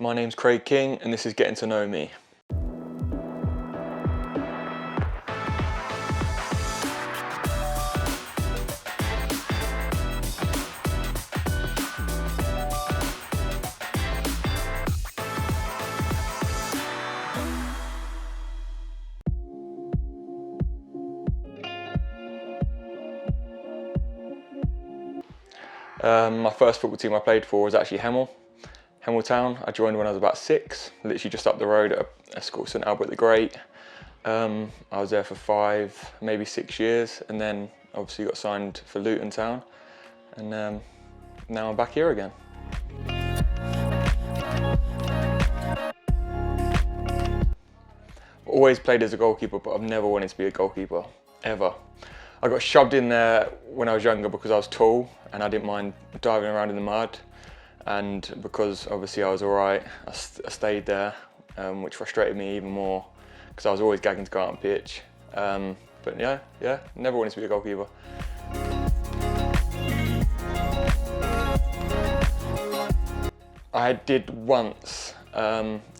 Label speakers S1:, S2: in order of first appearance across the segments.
S1: My name's Craig King and this is Getting to Know Me. My first football team I played for was actually Hemel Town. I joined when I was about 6, literally just up the road at a school, St Albert the Great. I was there for 5, maybe 6 years, and then obviously got signed for Luton Town, and now I'm back here again. I've always played as a goalkeeper, but I've never wanted to be a goalkeeper, ever. I got shoved in there when I was younger because I was tall and I didn't mind diving around in the mud, and because obviously I was alright, I stayed there, which frustrated me even more because I was always gagging to go out on pitch. But yeah, never wanted to be a goalkeeper. I did once,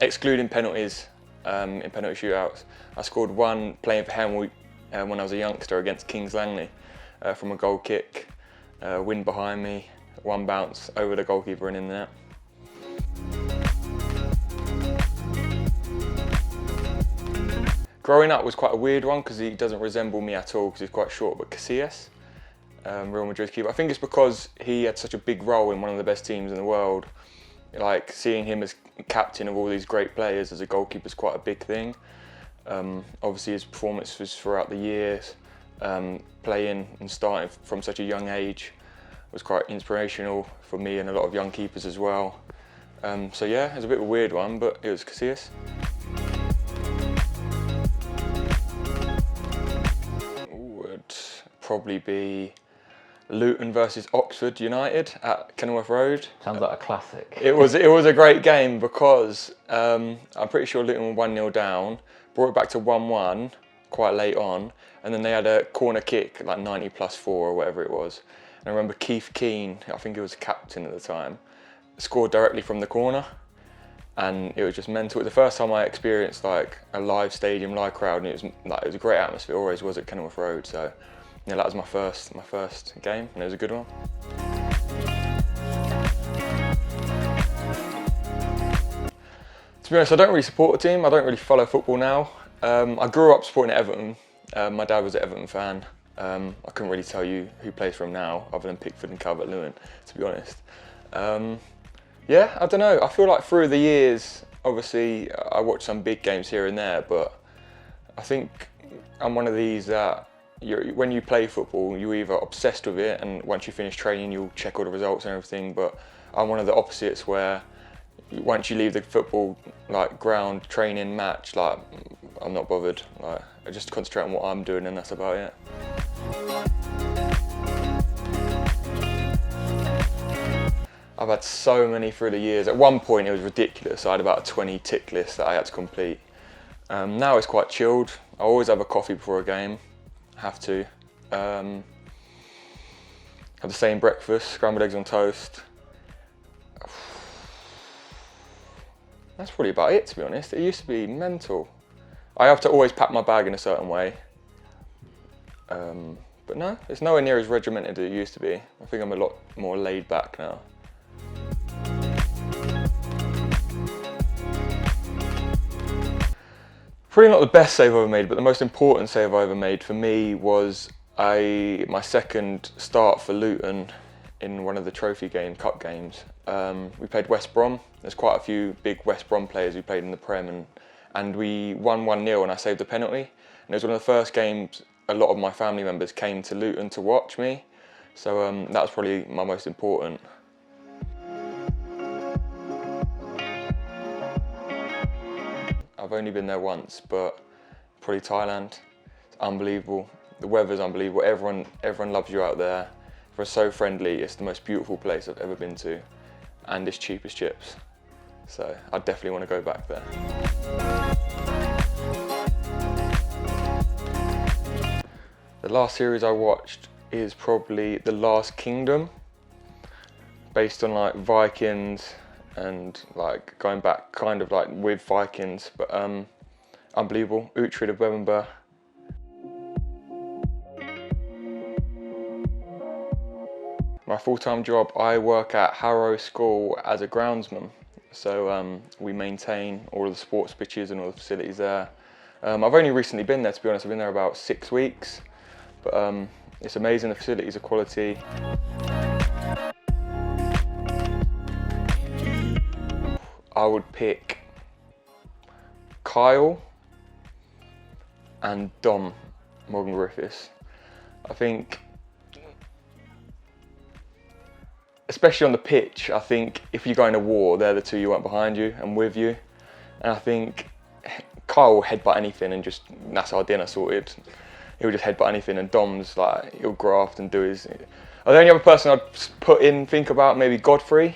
S1: excluding penalties in penalty shootouts. I scored one playing for Hemel when I was a youngster against Kings Langley from a goal kick, wind behind me, one bounce over the goalkeeper and in the net. Growing up was quite a weird one because he doesn't resemble me at all because he's quite short, but 𝗣𝗿cie𝗱𝘂𝗰𝗲, Real Madrid's keeper. I think it's because he had such a big role in one of the best teams in the world. Like, seeing him as captain of all these great players as a goalkeeper is quite a big thing. Obviously his performances throughout the years, playing and starting from such a young age, was quite inspirational for me and a lot of young keepers as well. So yeah, it was a bit of a weird one, but it was 𝗣𝗍𝗂𝗂𝗧. Would probably be Luton versus Oxford United at Kenilworth Road.
S2: Sounds like a classic.
S1: It was a great game because I'm pretty sure Luton were 1-0 down, brought it back to 1-1 quite late on, and then they had a corner kick like 90+4 or whatever it was. And I remember Keith Keane, I think he was captain at the time, scored directly from the corner, and it was just mental. It was the first time I experienced like a live stadium, live crowd, and it was a great atmosphere. It always was at Kenilworth Road. So yeah, that was my first game, and it was a good one. To be honest, I don't really support a team. I don't really follow football now. I grew up supporting Everton. My dad was an Everton fan. I couldn't really tell you who plays for him now, other than Pickford and Calvert-Lewin, to be honest. Yeah, I don't know. I feel like through the years, obviously, I watch some big games here and there, but I think I'm one of these that when you play football, you're either obsessed with it, and once you finish training, you'll check all the results and everything. But I'm one of the opposites where once you leave the football ground, training, match, I'm not bothered. I just concentrate on what I'm doing, and that's about it. I've had so many through the years. At one point it was ridiculous. I had about a 20 tick list that I had to complete. Now it's quite chilled. I always have a coffee before a game. Have to. Have the same breakfast, scrambled eggs on toast. That's probably about it, to be honest. It used to be mental. I have to always pack my bag in a certain way. But no, it's nowhere near as regimented as it used to be. I think I'm a lot more laid back now. Probably not the best save I've ever made, but the most important save I ever made for me was my second start for Luton in one of the trophy cup games. We played West Brom. There's quite a few big West Brom players who played in the Prem, and we won 1-0 and I saved a penalty. And it was one of the first games a lot of my family members came to Luton to watch me. So that was probably my most important. I've only been there once, but probably Thailand. It's unbelievable. The weather's unbelievable. Everyone loves you out there. We're so friendly. It's the most beautiful place I've ever been to, and it's cheap as chips. So I definitely want to go back there. The last series I watched is probably The Last Kingdom, based on like Vikings and like going back kind of like with Vikings, but unbelievable. 𝗣𝗿cie𝗱𝗂𝗰𝗲𝗱. My full-time job, I work at Harrow School as a groundsman. So we maintain all of the sports pitches and all the facilities there. I've only recently been there, to be honest. I've been there about 6 weeks, but it's amazing. The facilities are quality. I would pick Kyle and 𝗣𝗿𝗶𝗱𝗂𝗰𝗲𝗱. I think, especially on the pitch, I think if you go in a war, they're the two you want behind you and with you. And I think Kyle will headbutt anything and just, that's our dinner sorted. He'll just headbutt anything, and Dom's like, he'll graft and do his... The only other person I'd think about, maybe Godfrey,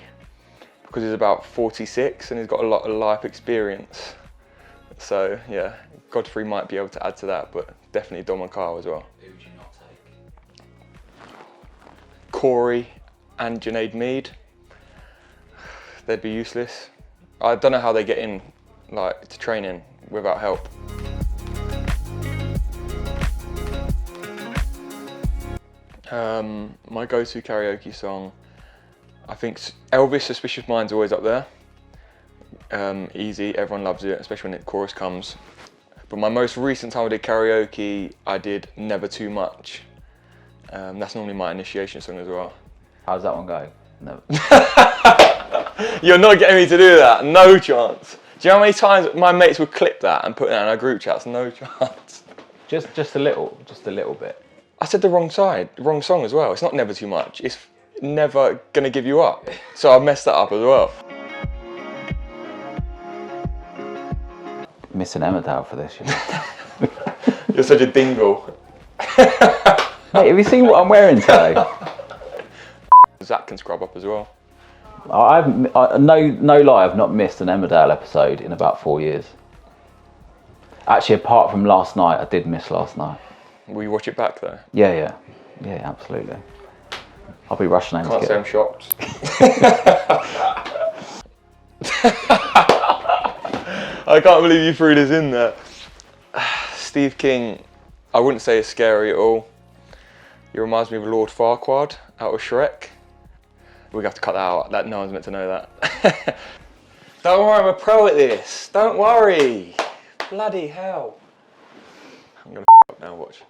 S1: because he's about 46 and he's got a lot of life experience. So yeah, Godfrey might be able to add to that, but definitely Dom and Kyle as well.
S2: Who would you not take?
S1: Corey and Junaid Mead. They'd be useless. I don't know how they get in like to training without help. My go-to karaoke song, I think 𝗣𝗿𝗍𝒄𝗱𝗂𝗰𝗲𝗍 Suspicious Mind's always up there. Easy, everyone loves it, especially when the chorus comes. But my most recent time I did karaoke, I did Never Too Much. That's normally my initiation song as well.
S2: How's that one go? No.
S1: You're not getting me to do that, no chance. Do you know how many times my mates would clip that and put it in our group chats? No chance.
S2: Just a little bit.
S1: I said the wrong song as well. It's not Never Too Much, it's Never Gonna Give You Up. So I messed that up as well.
S2: Missing Emmerdale for this, you know.
S1: You're such a dingle.
S2: Mate, have you seen what I'm wearing today?
S1: Zach can scrub up as well.
S2: No lie, I've not missed an Emmerdale episode in about 4 years. Actually, apart from last night, I did miss last night.
S1: Will you watch it back though?
S2: Yeah, absolutely. I'll be rushing home.
S1: Can't say I'm shocked. I can't believe you threw this in there. Steve King, I wouldn't say is scary at all. He reminds me of Lord Farquaad out of Shrek. We have to cut that out. That no one's meant to know that. Don't worry, I'm a pro at this. Don't worry. Bloody hell. I'm gonna up now. Watch.